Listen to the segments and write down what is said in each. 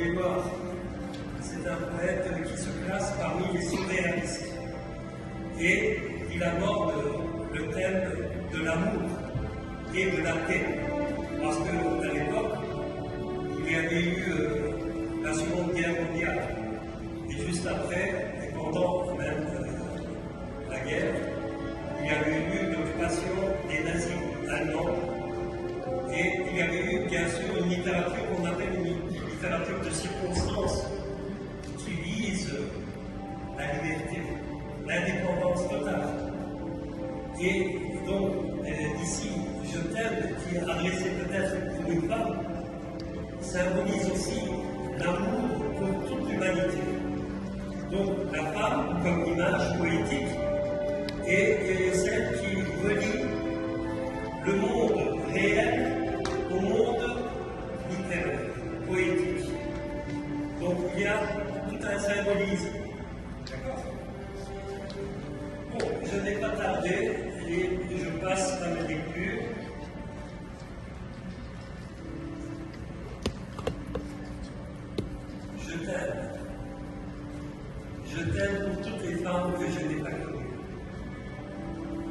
Éluard, c'est un poète qui se classe parmi les surréalistes. Et il aborde le thème de l'amour et de la paix. Parce qu'à l'époque, il y avait eu la Seconde Guerre mondiale. Et juste après, et pendant même la guerre, il y avait eu l'occupation des nazis allemands. Et il y avait eu bien sûr une littérature qu'on appelle une littérature de circonstance qui vise la liberté, l'indépendance totale. Et donc, ici, Je t'aime, qui est adressé peut-être pour une femme, symbolise aussi l'amour pour toute l'humanité. Donc, la femme, comme image poétique, est celle qui relie le monde réel au monde littéraire, poétique. Donc, il y a tout un symbolisme. D'accord? Bon, je n'ai pas tardé et je passe à ma lecture. Je t'aime. Je t'aime pour toutes les femmes que je n'ai pas connues.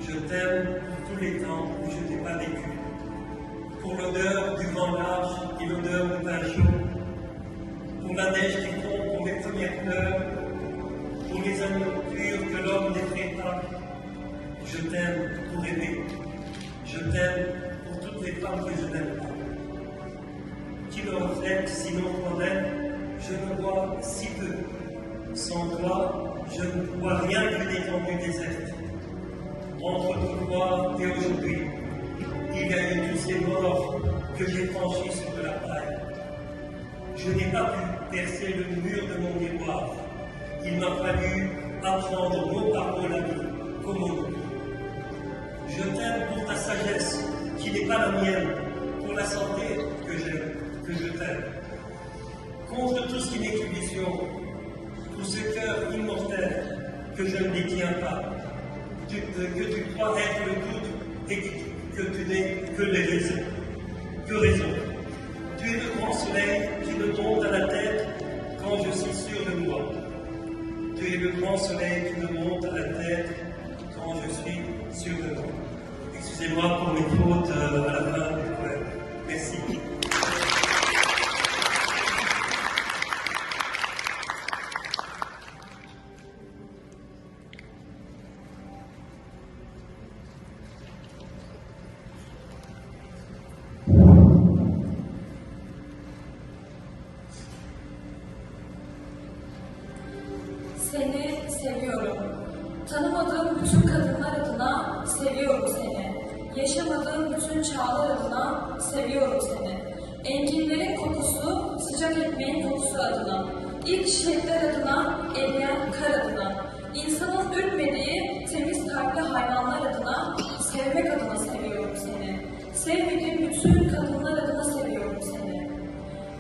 Je t'aime pour tous les temps où je n'ai pas vécu. Pour l'odeur du vent large et l'odeur du pain chaud. Pour la neige qui tombe pour les premières fleurs. Pour les agneaux purs que l'homme n'effraie pas. Je t'aime pour aimer. Je t'aime pour toutes les femmes que je n'aime pas. Qui le reflète sinon toi-même, je ne vois si peu. Sans toi, je ne vois rien qu'une étendue déserte. Entre toi et aujourd'hui, il y a eu tous ces morts que j'ai franchis sur de la paille. Je n'ai pas pu percer le mur de mon miroir. Il m'a fallu apprendre mot par mot la vie, comme on dit. Je t'aime pour ta sagesse, qui n'est pas la mienne, pour la santé que j'aime, que je t'aime. Contre tout ce qui n'est qu'illusion, pour ce cœur immortel que je ne détiens pas, que tu crois être le doute et que tu n'es que les raisons. Que raison. Tu es le grand soleil qui me tombe à la tête quand je suis sûr de moi. Tu es le grand soleil qui me monte à la tête quand je suis sûr de moi. Excusez-moi pour mes fautes à la fin du poème. Merci. Seni seviyorum. Tanımadığım bütün kadınlar adına seviyorum seni. Yaşamadığım bütün çağlar adına seviyorum seni. Enginlerin kokusu, sıcak ekmeğin kokusu adına. İlk çiçekler adına, eriyen kar adına. İnsanın ürkmediği temiz kalpli hayvanlar adına, sevmek adına seviyorum seni. Sevmediğim bütün kadınlar adına seviyorum seni.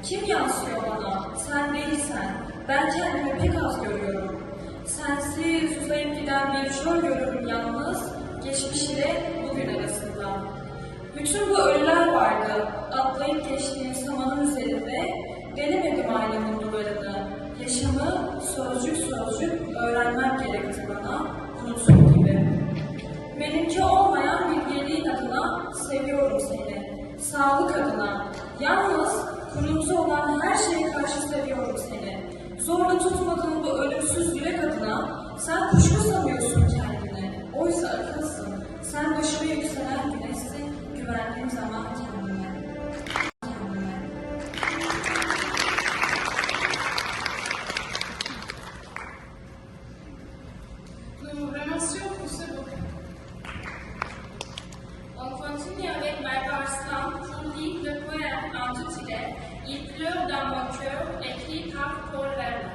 Kim yansıyor bana? Sen değilsen. Ben kendimi pek az görüyorum. Sensiz uzayıp giden bir şöl görürüm yalnız, geçmiş ile bugün arasında. Bütün bu ölüler vardı, atlayıp geçtiğim samanın üzerinde, denemedim ailemin duvarını. Yaşamı sözcük sözcük öğrenmem gerekti bana, unutur gibi. Benimki olmayan bilgeliğin adına seviyorum seni. Sağlık adına, yalnız kuruntu olan her şeye karşı seviyorum seni. Zorla tutmadığın bu ölümsüz yürek adına sen kuşku sanıyorsun kendini. Oysa akılsın. Sen başıma yükselen güneşsin, güvendiğim zaman kendime. Nous vous remercions pour ce bouquin. On continue avec Barbara Stamp pour lire le poème intitulé Il pleure dans mon cœur, écrit par Paul Verlaine.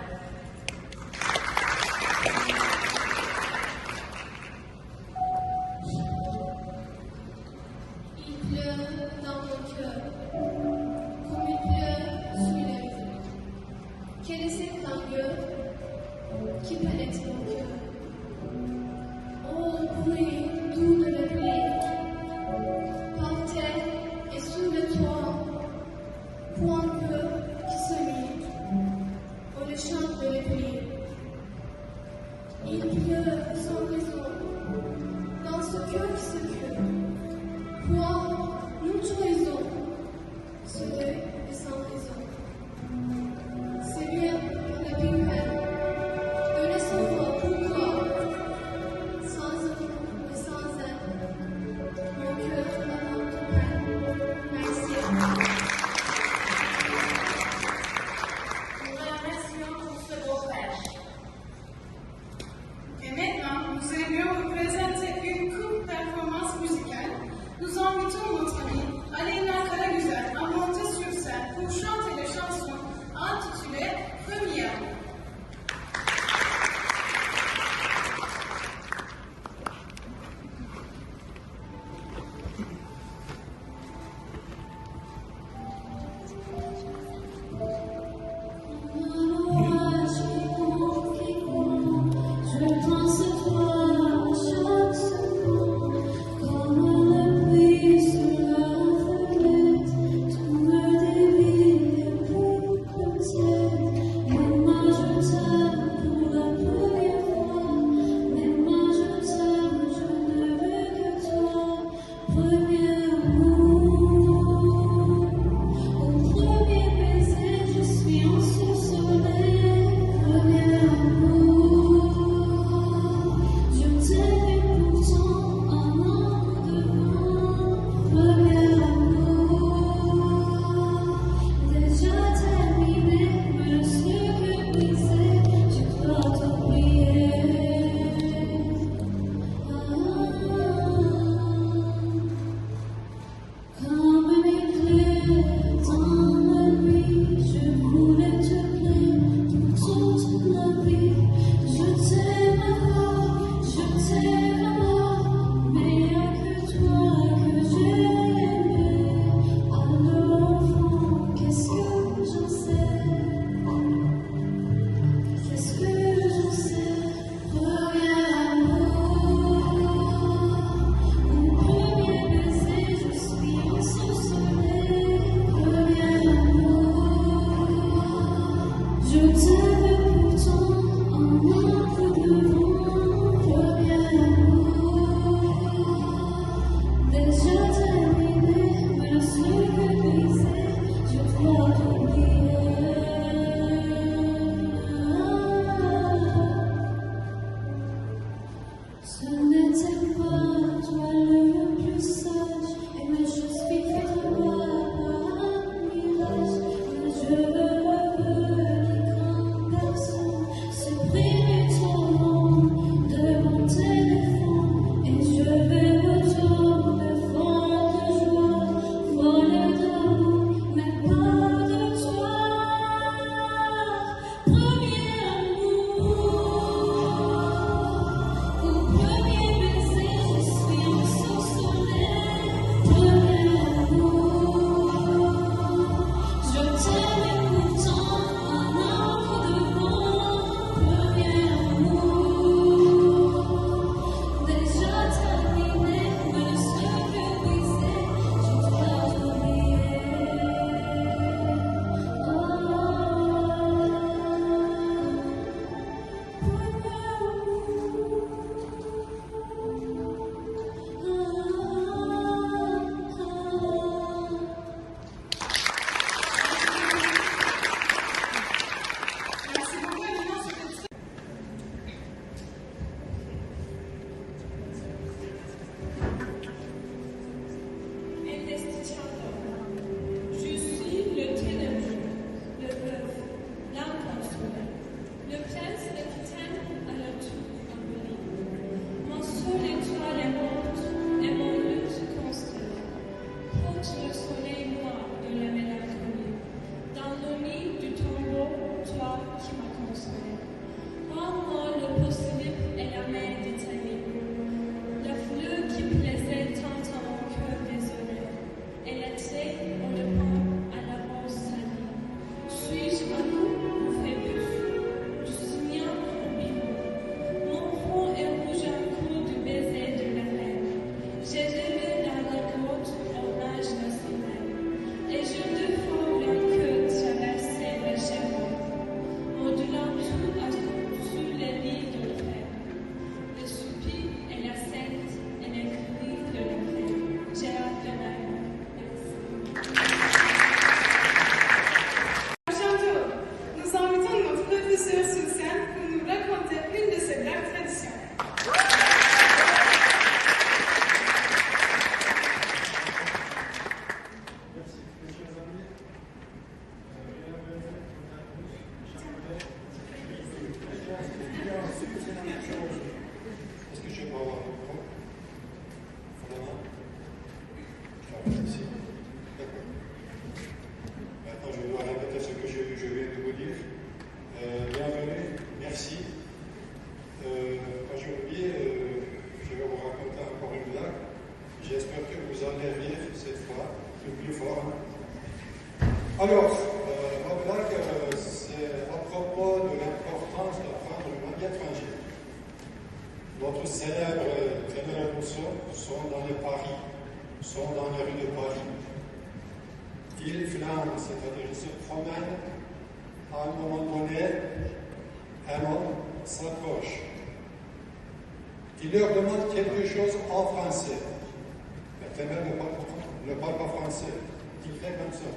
Il pleure dans mon cœur, comme il pleure sur les rives. Quelle est cette langueur qui pénètre mon cœur? Oh, bruit doux de la pluie, par terre et sous le toit, pour un cœur qui se lie. Alors, ma blague, c'est à propos de l'importance d'apprendre une langue étrangère. Notre célèbre Téméraire Rousseau sont dans les Paris, sont dans les rues de Paris. Ils flânent, c'est-à-dire ils se promènent. À un moment donné, un homme s'approche. Il leur demande quelque chose en français. Le Téméraire ne parle pas français. Il fait comme ça.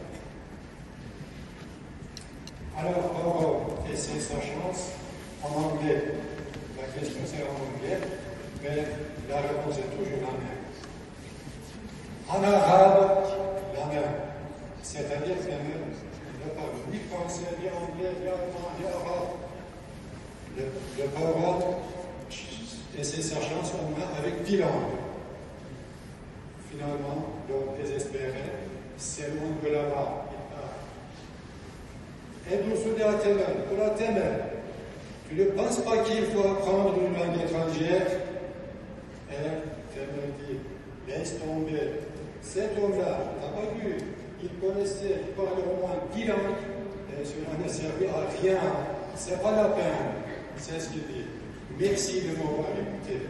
Alors, pour essayer sa chance en anglais, la question c'est en anglais, mais la réponse est toujours la même. En arabe, la même. C'est-à-dire qu'il ne parle ni français, ni anglais, ni allemand, ni arabe. Le parent essaie sa chance au moins avec 10 langues. Finalement, donc désespéré, c'est loin de là-bas. Et nous sommes à Téméraire. Pour la Téméraire, tu ne penses pas qu'il faut apprendre une langue étrangère? Et Téméraire dit, laisse tomber. Cet homme-là, tu n'as pas vu, il connaissait, il parlait au moins 10 langues, et cela ne servait à rien. C'est pas la peine. C'est ce qu'il dit. Merci de m'avoir écouté.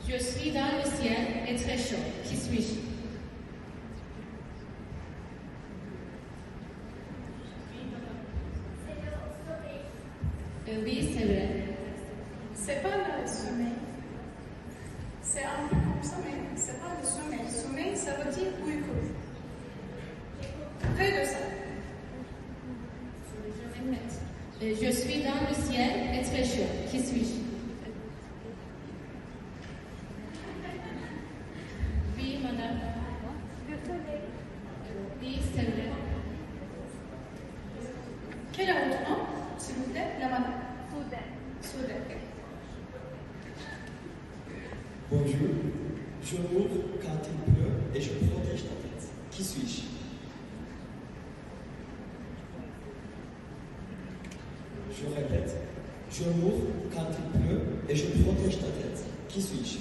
Je suis dans le ciel et très chaud. Qui suis-je? Oui, c'est vrai. C'est pas le sommeil. C'est un peu comme sommeil. C'est pas le sommeil. Sommeil, ça veut dire uyku. Près de ça. Je suis dans le ciel et très chaud. Qui suis-je? Oui, madame. Oui, c'est vrai. Quel est votre nom, s'il vous plaît, la madame? Soudain. Bonjour, je m'ouvre quand il pleut et je protège la tête. Qui suis-je? Je répète, Je m'ouvre quand il pleut et je protège ta tête. Qui suis-je?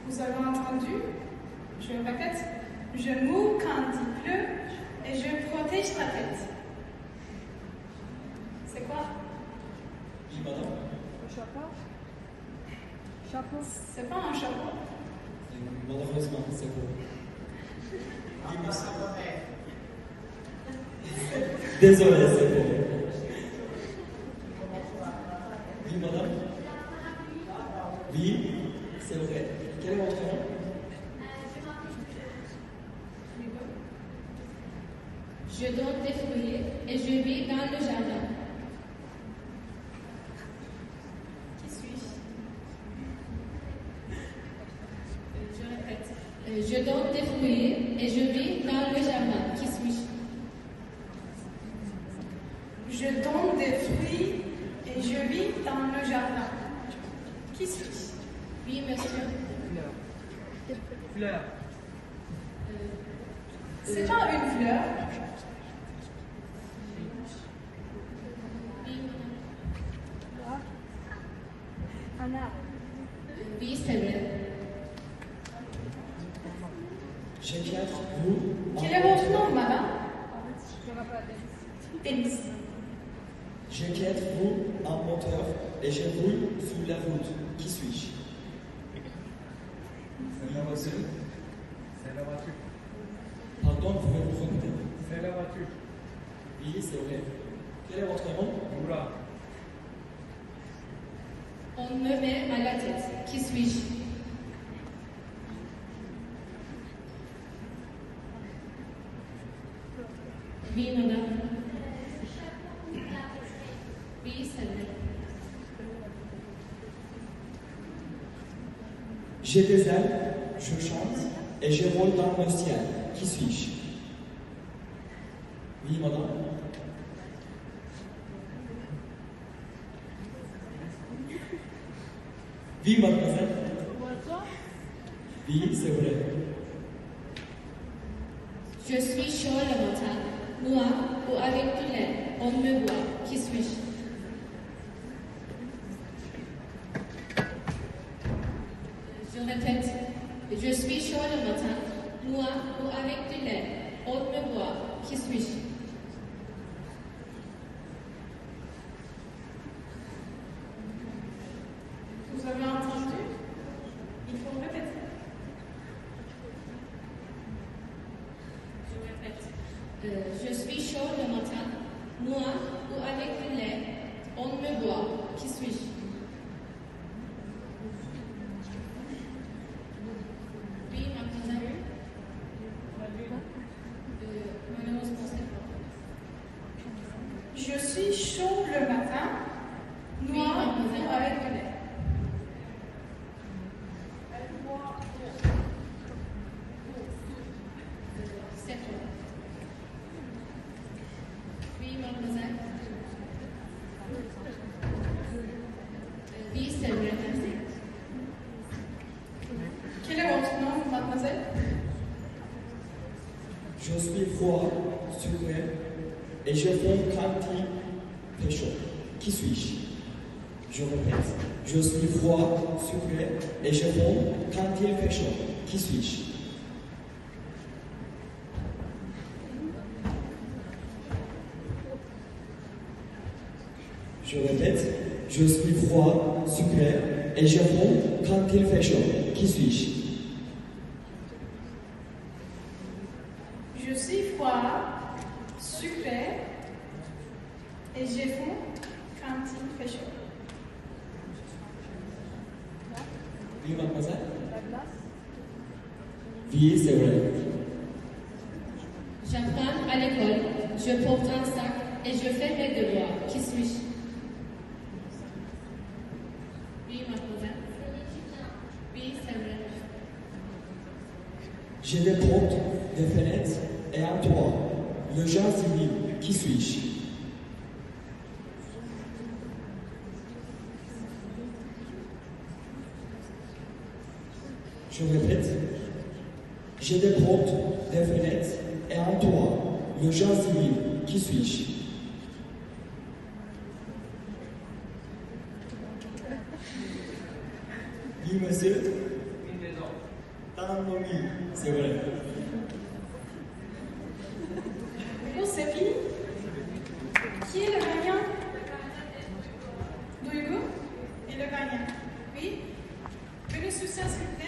Vous avez entendu? Je répète. Je m'ouvre quand il pleut et je protège ta tête. C'est quoi? Oui, madame. C'est pas un chapeau. Malheureusement, c'est beau. Oui, monsieur. Désolé, c'est beau. Oui, madame. Oui, c'est vrai. Quel est votre nom? Je donne des fruits et je vis dans le jardin. Qui suis-je? Je répète. Je donne des fruits et je vis dans le jardin. Qui suis-je? Je donne des fruits et je vis dans le jardin. Qui suis-je? Oui, monsieur. Fleur. C'est pas une fleur. Oui, madame. Oui, c'est vrai. J'ai 4 roues. Quel est votre nom, madame? Denis. J'ai 4 roues, un moteur et je roule sur la route. Qui suis-je? C'est la voiture. C'est la voiture. Pardon, vous pouvez vous répéter? C'est la voiture. Oui, c'est vrai. Quel est votre nom? Moura. On me met à la tête. Qui suis-je? Oui, madame. Oui, c'est vrai. J'ai des ailes, je chante et je vole dans le ciel. Qui suis-je? Oui, madame. Oui, mademoiselle. Oui, c'est vrai. Je suis chaud le matin, noir ou avec du lait. On me voit. Qui suis-je? Je répète. Je suis chaud le matin, noir ou avec du lait. On me voit. Qui suis-je? Vous avez entendu? Il faut répéter. Je répète. Je suis chaud le matin, noir ou avec du lait. On me voit. Qui suis-je? Oui, mademoiselle. Malheureusement, c'est pas. Je suis chaud le matin, noir ou avec du lait. C'est toi. Oui, mademoiselle. Oui, c'est vrai, merci. Quel est votre nom, mademoiselle? Je suis froid, sucré et je fonds quand il fait chaud. Qui suis-je? Je répète. Je suis froid, sucré et je fonds quand il fait chaud. Qui suis-je? Je répète. Je suis froid, sucré et je fonds quand il fait chaud. Qui suis-je? Je suis froid, sucré et je fonds quand il fait chaud. Oui, mademoiselle? Oui, c'est vrai. J'apprends à l'école, je porte un sac et je fais mes devoirs. Qui suis-je? Oui, mademoiselle. Oui, c'est vrai. J'ai des portes, des fenêtres et un toit. Le genre civil, qui suis-je? Je répète. J'ai des portes, des fenêtres et un toit. Le genre civil, qui suis-je? Oui, monsieur. Une maison. Tangomi, c'est vrai. Bon, c'est fini. Qui est le gagnant? Duygu est le gagnant. Oui. Venez sur scène, s'il vous plaît.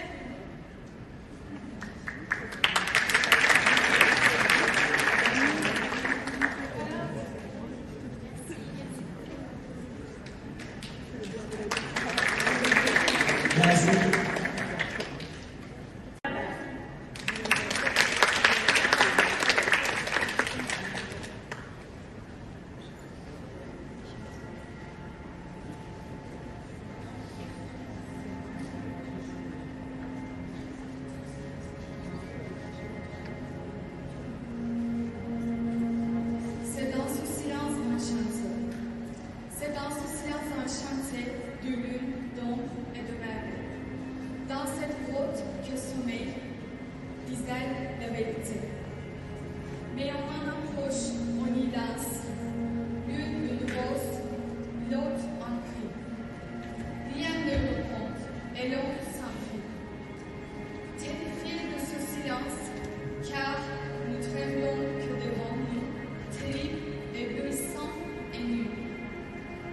Merci. C'est dans ce silence un chantier. C'est dans ce silence un chantier de lune, d'ombre et de merveille. Dans cette grotte que sommeille, disait la vérité. Mais on en approche, on y danse. L'une une rose, l'autre en cri. Rien ne répond et l'autre s'enfuit. Terrifiés de ce silence, car nous tremblons que devant nous, terrible et bruissant et nu.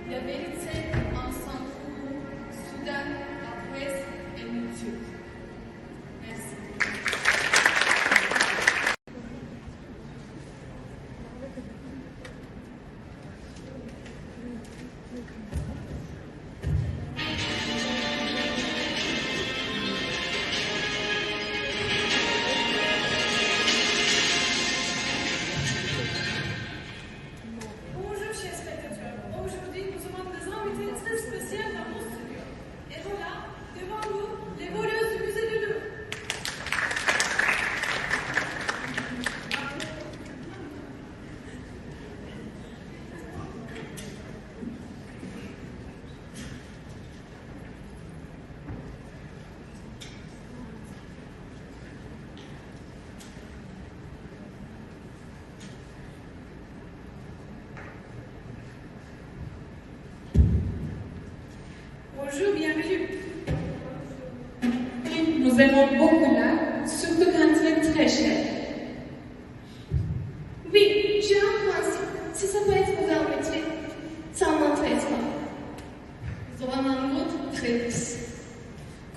La vérité en s'enfourre, soudain, après, et nous tue. Merci. Bonjour, chers spectateurs. Aujourd'hui, nous avons des invités très spéciaux dans nos studios. Et voilà, devant nous, les voleuses du musée du Louvre. Bonjour, bienvenue. Nous aimons beaucoup l'art, surtout quand il est très cher. Oui, j'ai un principe. Si ça peut être un métier, ça m'intéresse pas. Nous aurons un autre très riche.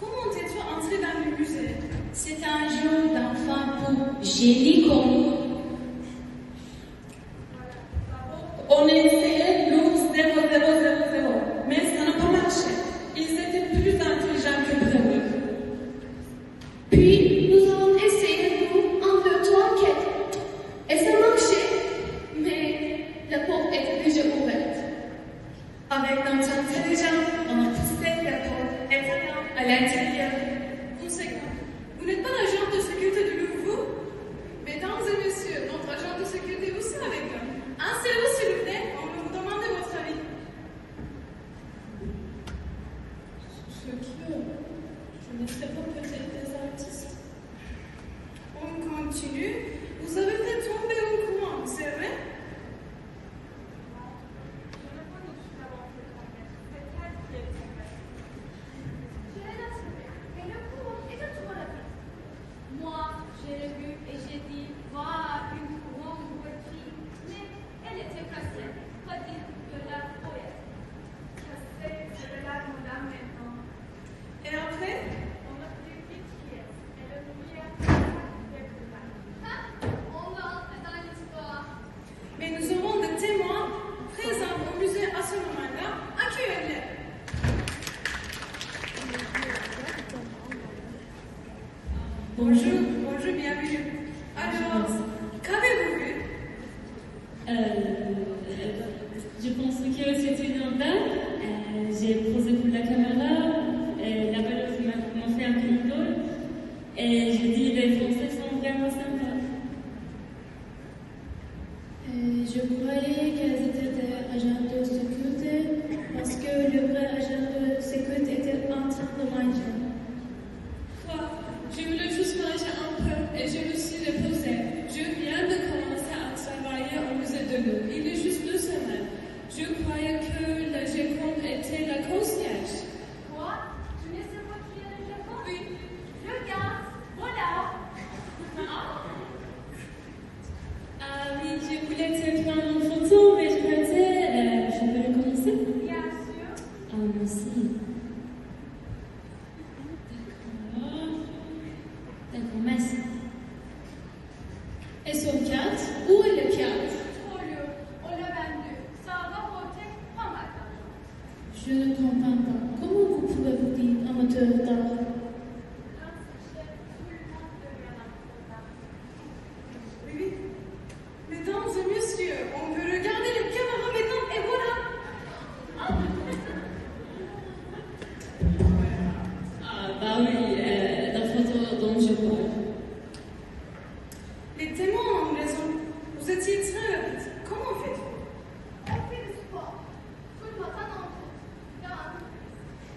Comment es-tu entré dans le musée? C'est un jeu d'enfant pour génie comme nous. On a essayé l'ours 0000, mais ça n'a pas marché. Ils étaient plus intelligents que prévu. Puis, nous avons essayé, nous, en 2 3 quêtes. Et ça marchait. Mais la porte était déjà ouverte. Avec notre intelligence, on a poussé la porte et voilà, à l'intérieur. Une seconde. Vous n'êtes pas l'agent de sécurité du Louvre? Mesdames et messieurs, notre agent de sécurité aussi avec nous. Asseyez-vous, s'il vous plaît, on va vous demander votre avis. Je ne sais pas peut-être des artistes. On continue. Vous avez fait tomber un courant, c'est vrai? Je l'ai trouvé. Je ne comprends pas. Comment vous pouvez vous dire amateur d'art? Oui, mesdames et messieurs, on peut regarder les caméras maintenant et voilà. Ah, bah oui, la photo dont je parle. Les témoins ont raison. Vous étiez très rapide. Comment faites-vous? On fait du sport. Tout le matin dans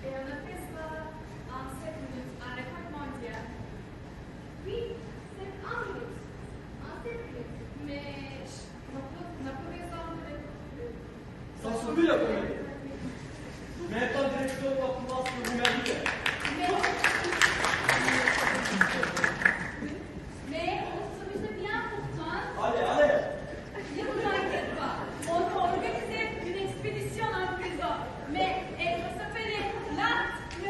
et on a fait ça en 7 minutes en record mondial. Oui, c'est 1 minute. En 7 minutes. Mais on n'a pas besoin de record. Ça se vit la commune. Mais pas de direction pour pouvoir se vulgariser. Mais on se bien pourtant. Allez, allez. Ne vous inquiétez pas. On va organiser une expédition en prison. Mais elle va s'appeler l'art de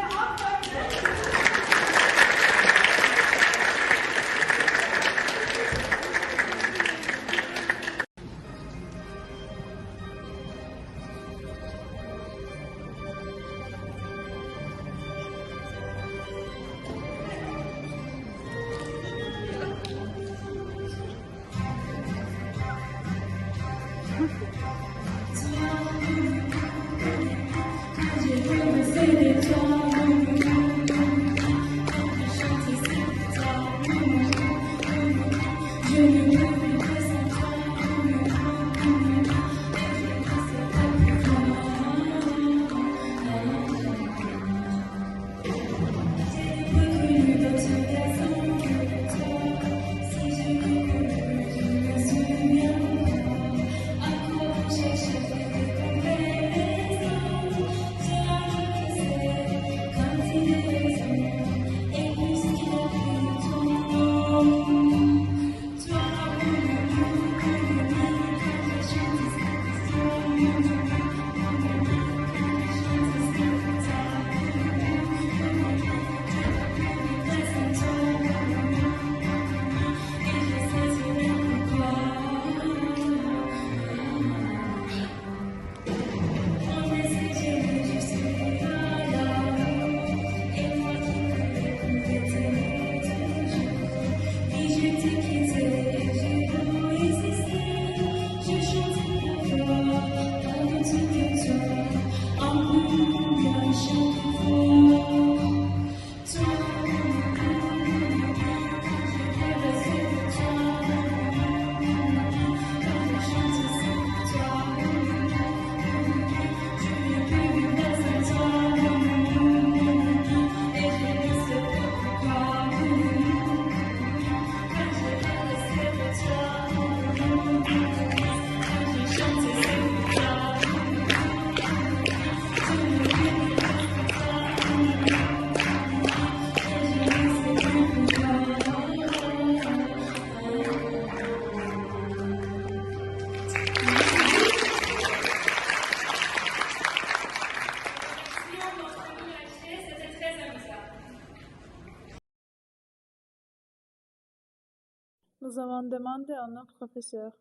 Nous avons demandé à notre professeur.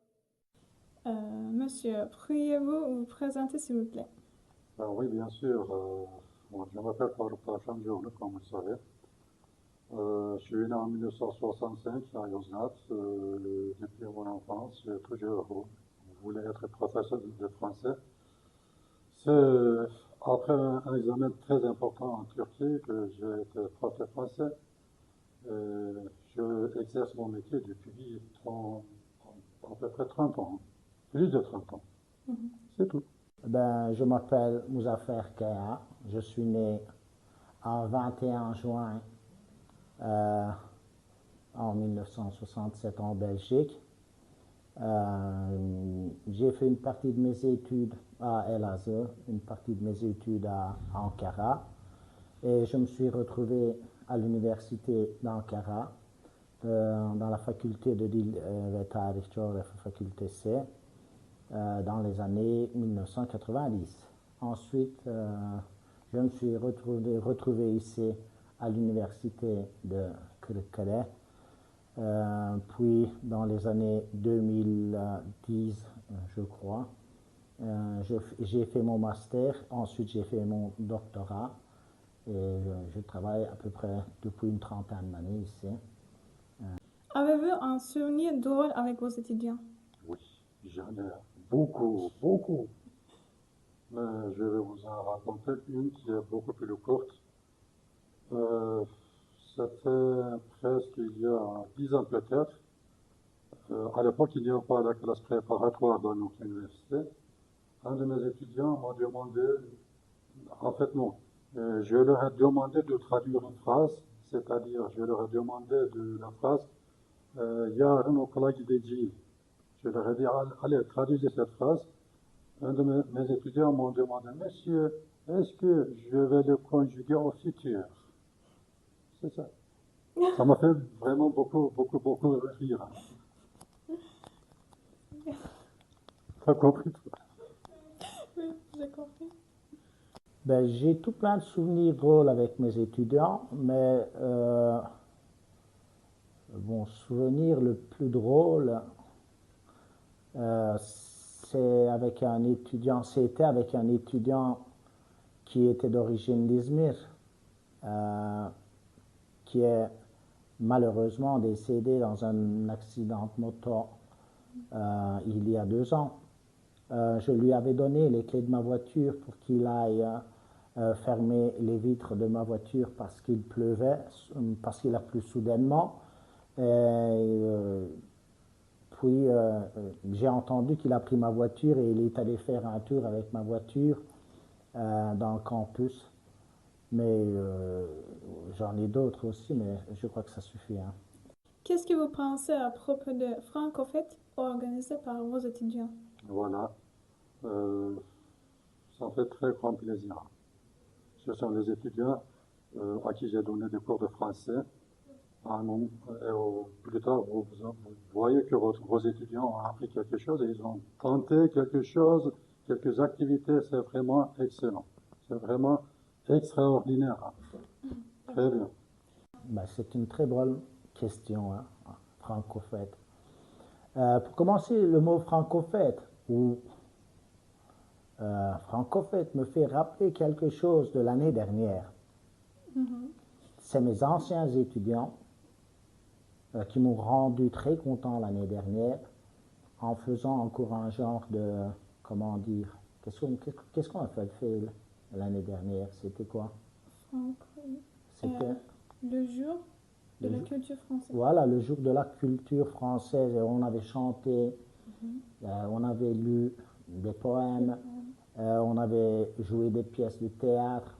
Monsieur, pourriez-vous vous présenter s'il vous plaît? Oui, bien sûr. Je m'appelle Faruk Tavşancıoğlu, comme vous le savez. Je suis né en 1965 à Yozgat. Depuis mon enfance, j'ai toujours voulu être professeur de français. C'est après un examen très important en Turquie que j'ai été professeur français. Je exerce mon métier depuis à peu près 30 ans, plus de 30 ans. C'est tout. Je m'appelle Mouzaffer Kaya. Je suis né en 21 juin en 1967 en Belgique. J'ai fait une partie de mes études à Elazığ, une partie de mes études à Ankara. Et je me suis retrouvé à l'université d'Ankara, dans la faculté de Dil ve Tarih Coğrafya Fakültesi, dans les années 1990. Ensuite, je me suis retrouvé ici à l'université de Kırıkkale. Puis, dans les années 2010, je crois, J'ai fait mon master, ensuite j'ai fait mon doctorat et je travaille à peu près depuis une trentaine d'années ici. Avez-vous un souvenir drôle avec vos étudiants? Oui, j'en ai beaucoup, beaucoup. Mais je vais vous en raconter une qui est beaucoup plus courte. C'était presque il y a 10 ans peut-être. À l'époque, il n'y avait pas la classe préparatoire dans notre université. Un de mes étudiants m'a demandé, en fait non, je leur ai demandé de traduire une phrase, c'est-à-dire je leur ai demandé de la phrase Yarın okula gideceğim. Je leur ai dit, allez, traduisez cette phrase. Un de mes étudiants m'ont demandé, monsieur, est-ce que je vais le conjuguer au futur? C'est ça. Ça m'a fait vraiment beaucoup, beaucoup, beaucoup rire. T'as compris toi? Oui, j'ai compris. Ben, j'ai tout plein de souvenirs drôles avec mes étudiants, mais mon souvenir le plus drôle, c'était avec un étudiant qui était d'origine d'Izmir, qui est malheureusement décédé dans un accident de moto il y a 2 ans. Je lui avais donné les clés de ma voiture pour qu'il aille fermer les vitres de ma voiture parce qu'il pleuvait, parce qu'il a plu soudainement. Puis j'ai entendu qu'il a pris ma voiture et il est allé faire un tour avec ma voiture dans le campus. Mais j'en ai d'autres aussi, mais je crois que ça suffit. Hein. Qu'est-ce que vous pensez à propos de Francofête organisé par vos étudiants? Voilà. Ça me fait très grand plaisir. Ce sont les étudiants à qui j'ai donné des cours de français. Plus tard, vous voyez que vos étudiants ont appris quelque chose et ils ont tenté quelque chose, quelques activités. C'est vraiment excellent. C'est vraiment extraordinaire. Très bien. Ben, c'est une très bonne question, hein, Francofête. Pour commencer, le mot Francofête ou Francofête me fait rappeler quelque chose de l'année dernière. C'est mes anciens étudiants qui m'ont rendu très content l'année dernière en faisant encore un genre de, comment dire, qu'est-ce qu'on a fait l'année dernière? C'était quoi? C'était le jour de la culture française. Voilà, le jour de la culture française. Et on avait chanté, on avait lu des poèmes, on avait joué des pièces de théâtre.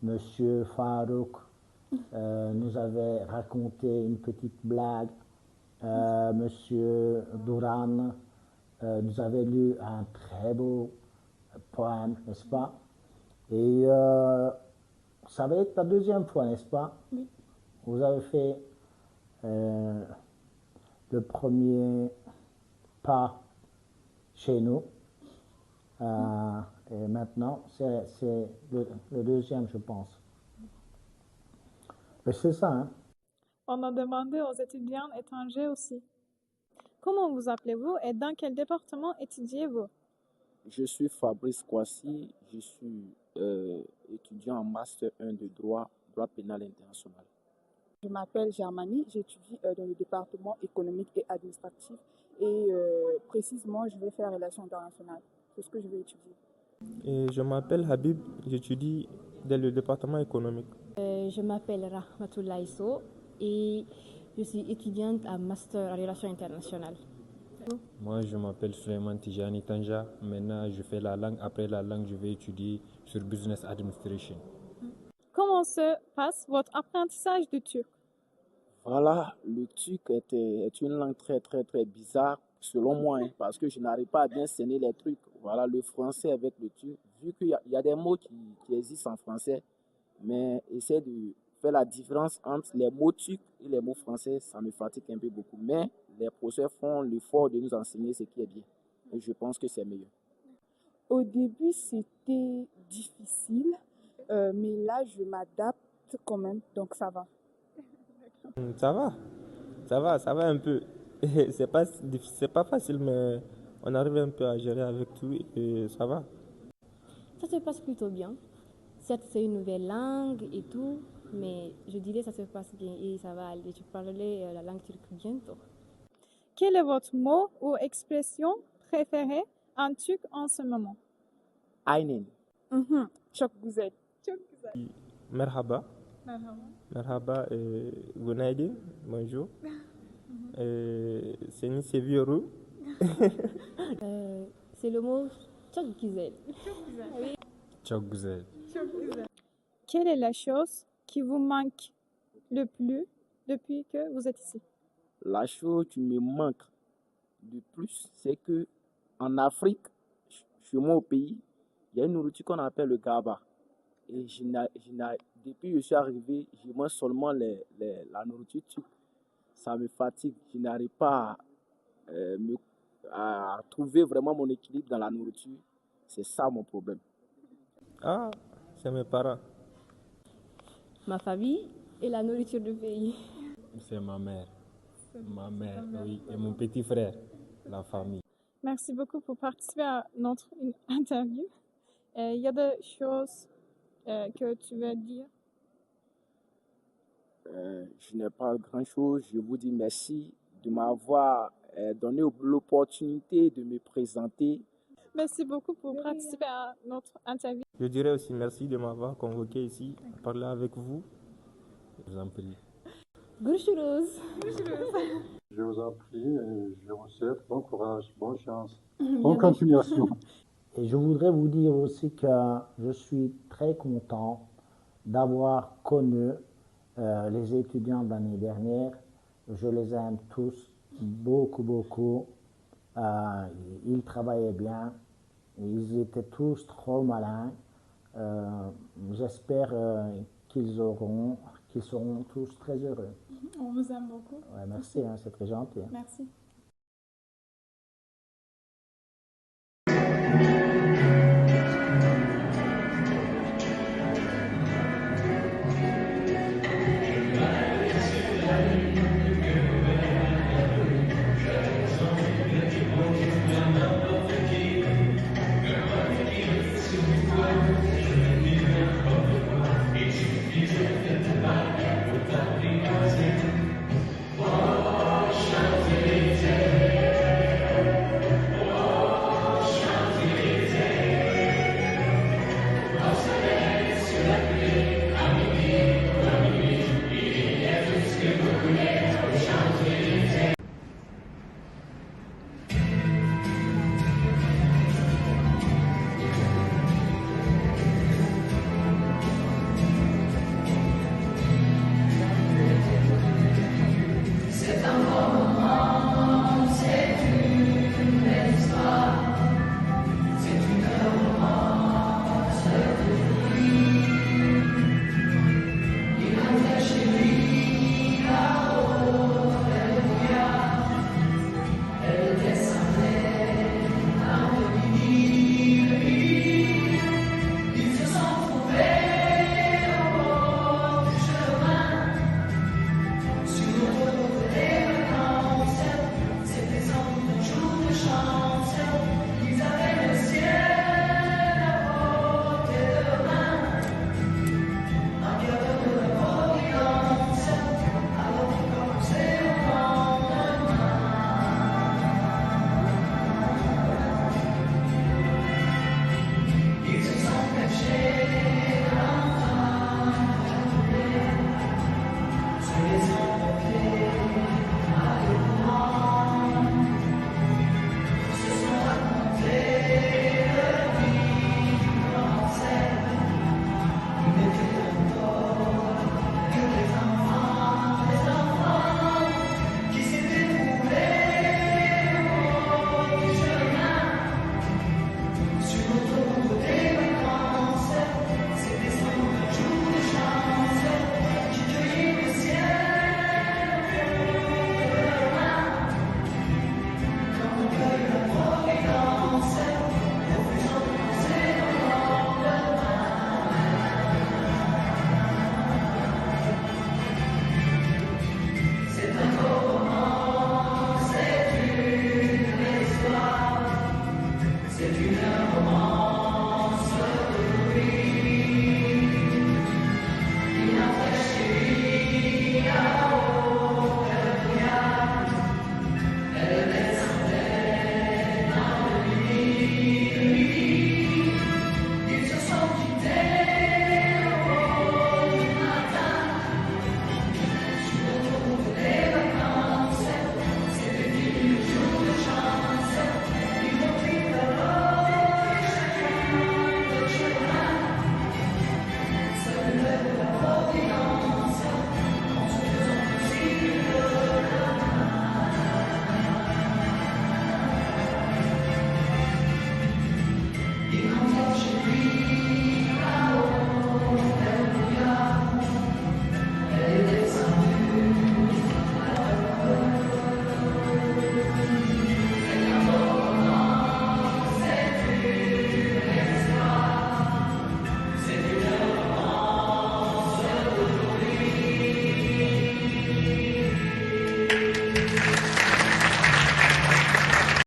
Monsieur Farouk nous avait raconté une petite blague. Monsieur Duran nous avait lu un très beau poème, n'est-ce pas? Et ça va être la deuxième fois, n'est-ce pas? Oui. Vous avez fait le premier pas chez nous. Et maintenant, c'est le deuxième, je pense. Mais c'est ça, hein? On a demandé aux étudiants étrangers aussi. Comment vous appelez-vous et dans quel département étudiez-vous? Je suis Fabrice Kouassi, je suis étudiant en Master 1 de droit pénal international. Je m'appelle Germanie, j'étudie dans le département économique et administratif et précisément je vais faire relations internationales. C'est ce que je vais étudier. Et je m'appelle Habib, j'étudie dans le département économique. Je m'appelle Rahmatullah Isso et je suis étudiante en Master en relations internationales. Moi, je m'appelle Suleiman Tijani Tanja. Maintenant, je fais la langue. Après la langue, je vais étudier sur Business Administration. Comment se passe votre apprentissage du turc? Voilà, le turc est une langue très, très, très bizarre, selon moi, hein, parce que je n'arrive pas à bien cerner les trucs. Voilà, le français avec le turc, vu qu'il y a des mots qui existent en français, mais essayer de faire la différence entre les mots turcs et les mots français, ça me fatigue un peu beaucoup. Mais les professeurs font l'effort de nous enseigner ce qui est bien. Et je pense que c'est meilleur. Au début, c'était difficile, mais là, je m'adapte quand même, donc ça va. Ça va un peu. C'est pas facile, mais on arrive un peu à gérer avec tout et ça va. Ça se passe plutôt bien. Certes, c'est une nouvelle langue et tout, mais je dirais que ça se passe bien et ça va aller. Je parlerai la langue turque bientôt. Quel est votre mot ou expression préférée en turc en ce moment? Aynen. Çok güzel. Çok güzel. Merhaba. Merhaba. Merhaba, günaydın, bonjour. Seni seviyorum. C'est le mot çok güzel. Çok güzel. Oui. Çok güzel. Çok güzel. Quelle est la chose qui vous manque le plus depuis que vous êtes ici? La chose qui me manque le plus, c'est que en Afrique, chez moi au pays, il y a une nourriture qu'on appelle le gaba. Et depuis que je suis arrivé, je mange seulement la nourriture turque. Ça me fatigue. Je n'arrive pas à trouver vraiment mon équilibre dans la nourriture. C'est ça mon problème. Ah, c'est mes parents. Ma famille et la nourriture du pays. C'est ma mère. Ma mère, oui. Et mon petit frère, la famille. Merci beaucoup pour participer à notre interview. Il y a des choses que tu veux dire? Je n'ai pas grand-chose. Je vous dis merci de m'avoir donné l'opportunité de me présenter. Merci beaucoup pour participer à notre interview. Je dirais aussi merci de m'avoir convoqué ici, parler avec vous. Je vous en prie. Görüşürüz. Je vous en prie et je vous souhaite bon courage, bonne chance, bonne continuation. Et je voudrais vous dire aussi que je suis très content d'avoir connu les étudiants de l'année dernière. Je les aime tous beaucoup, beaucoup. Ils travaillaient bien. Ils étaient tous trop malins. J'espère qu'ils seront tous très heureux. On vous aime beaucoup. Ouais, merci, hein, c'est très gentil. Merci.